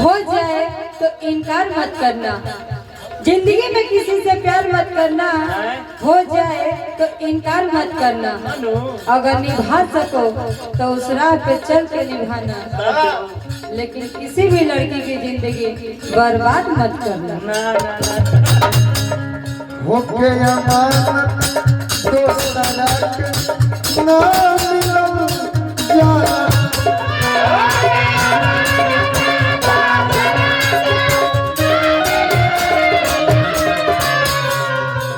हो जाए तो इनकार मत करना। जिंदगी में किसी से प्यार मत करना। हो जाए तो इनकार मत करना। अगर निभा सको तो उस राह पे चल के निभाना, लेकिन किसी भी लड़की की जिंदगी बर्बाद मत करना। होके अमानत दोस्ताना के ना मिलो जाना।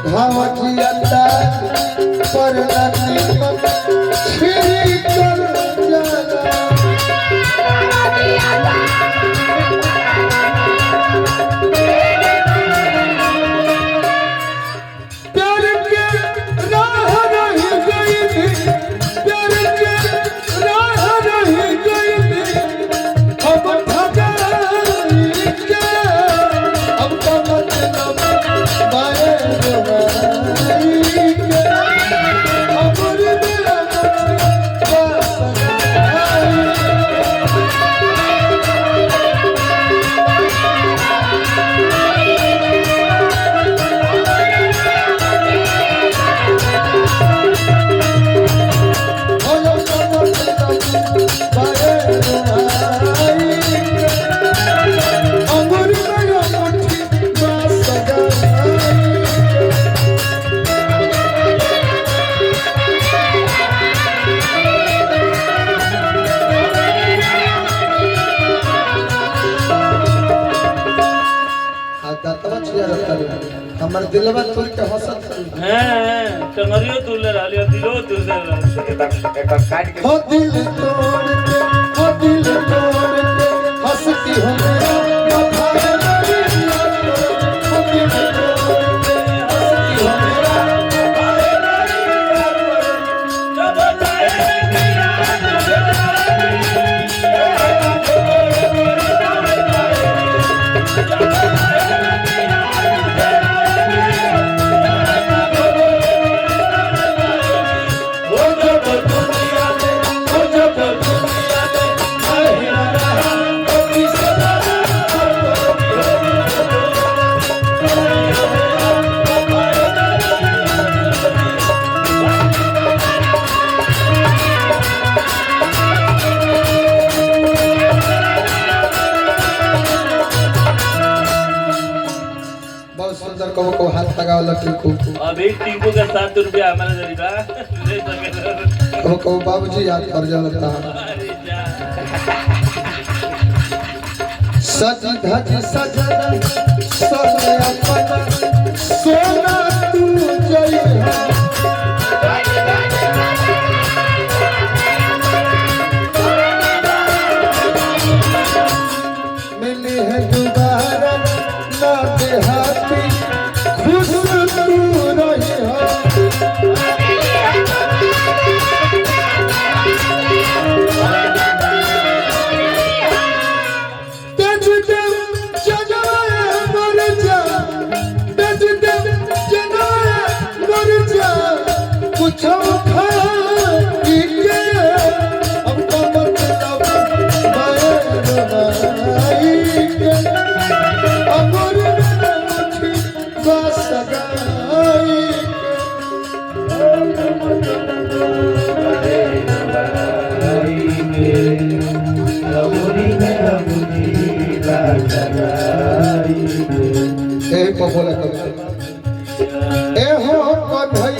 भावची अंदाज पर नसीबत छिरी कर जाना। प्यार के राह रही गई थी, प्यार के राह रही गई थी। अब ठगाई के अब तो मतलब बाए डुबाई के अब मेरा हमर दिलवा तुल के हंसत हैं टंगरियो तुल रहलियो दिलो तुल रहलियो एक काट के हो दिल तोड़ के हो दिल तोड़ के हंसती हो मेरा वफा मेरी हो दिल तोड़ के हंसती हो मेरा जब को हाथ लगाओ टिंकू अभी टिंकू का 7 रुपया हमारा जरिबा ले सके को बाबूजी याद कर जा लगता है। अरे जा सज धज सजन सोने अपना सोना तू जइहा। मिली है दोबारा ना देहाती खुश तू रहिहा। ए हो कन्हई